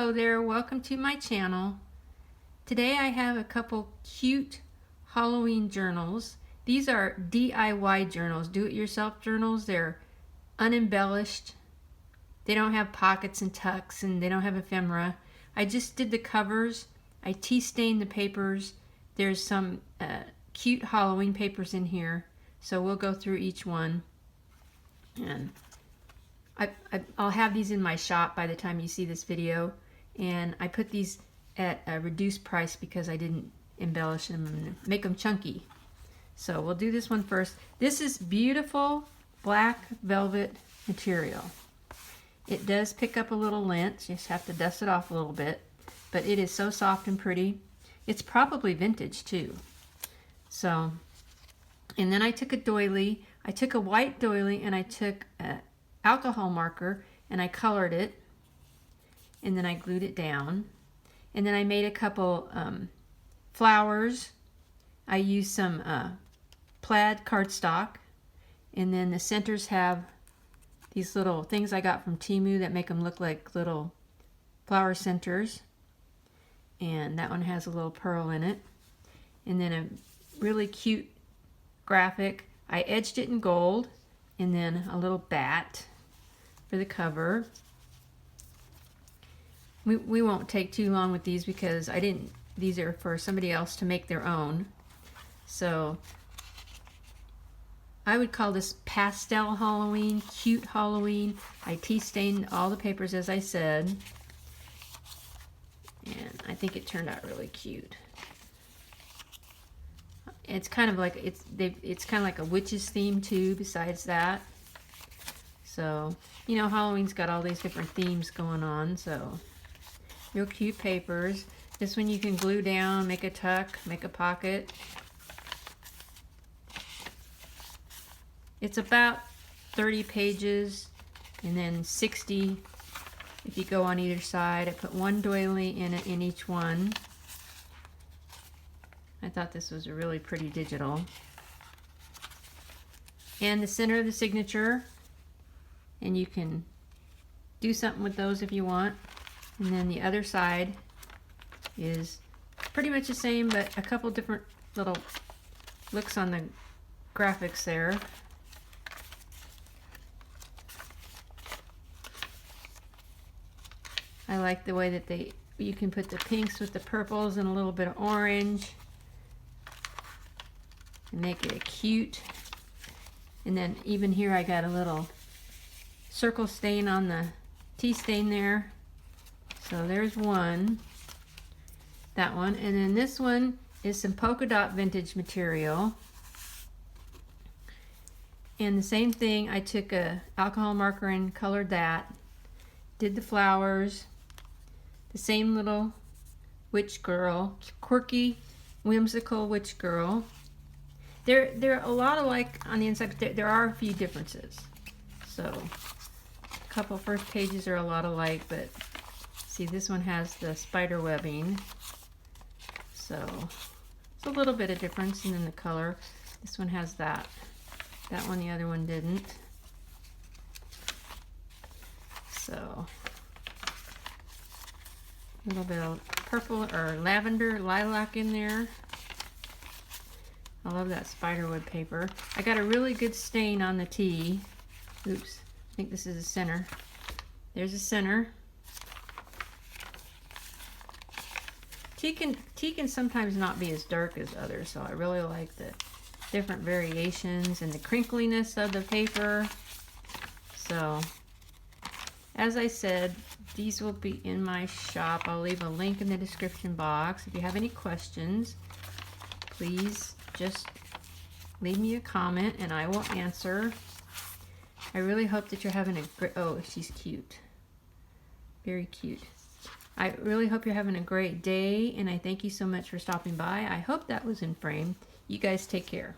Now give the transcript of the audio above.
Hello there, welcome to my channel. Today I have a couple cute Halloween journals. These are DIY journals, do-it-yourself journals. They're unembellished. They don't have pockets and tucks and they don't have ephemera. I just did the covers. I tea stained the papers. There's some cute Halloween papers in here, so we'll go through each one. And I'll have these in my shop by the time you see this video, and I put these at a reduced price because I didn't embellish them and make them chunky. So we'll do this one first. This is beautiful black velvet material. It does pick up a little lint, you just have to dust it off a little bit, but it is so soft and pretty. It's probably vintage too. So, and then I took a doily. I took a white doily and I took a alcohol marker and I colored it, and then I glued it down, and then I made a couple flowers. I used some plaid cardstock, and then the centers have these little things I got from Temu that make them look like little flower centers, and that one has a little pearl in it, and then a really cute graphic. I edged it in gold, and then a little bat for the cover. We won't take too long with these because these are for somebody else to make their own. So I would call this pastel Halloween, cute Halloween. I tea stained all the papers as I said, and I think it turned out really cute. It's kind of like it's kind of like a witch's theme too, besides that. So, you know, Halloween's got all these different themes going on, so real cute papers. This one you can glue down, make a tuck, make a pocket. It's about 30 pages and then 60 if you go on either side. I put one doily in each one. I thought this was a really pretty digital. And the center of the signature, and you can do something with those if you want. And then the other side is pretty much the same, but a couple different little looks on the graphics there. I like the way that you can put the pinks with the purples and a little bit of orange and make it cute. And then even here I got a little circle stain on the tea stain there. So there's one, that one. And then this one is some polka dot vintage material. And the same thing, I took a alcohol marker and colored that. Did the flowers. The same little witch girl, quirky, whimsical witch girl. They're a lot alike on the inside, but there are a few differences. So a couple first pages are a lot alike, but see, this one has the spider webbing, so it's a little bit of difference. And then the color, this one has that one, the other one didn't. So a little bit of purple or lavender, lilac in there. I love that spiderweb paper. I got a really good stain on the tea. Oops, I think this is the center. There's a center. Tea can sometimes not be as dark as others, so I really like the different variations and the crinkliness of the paper. So, as I said, these will be in my shop. I'll leave a link in the description box. If you have any questions, please just leave me a comment and I will answer. I really hope that you're having a great, oh, she's cute. Very cute. I really hope you're having a great day, and I thank you so much for stopping by. I hope that was in frame. You guys take care.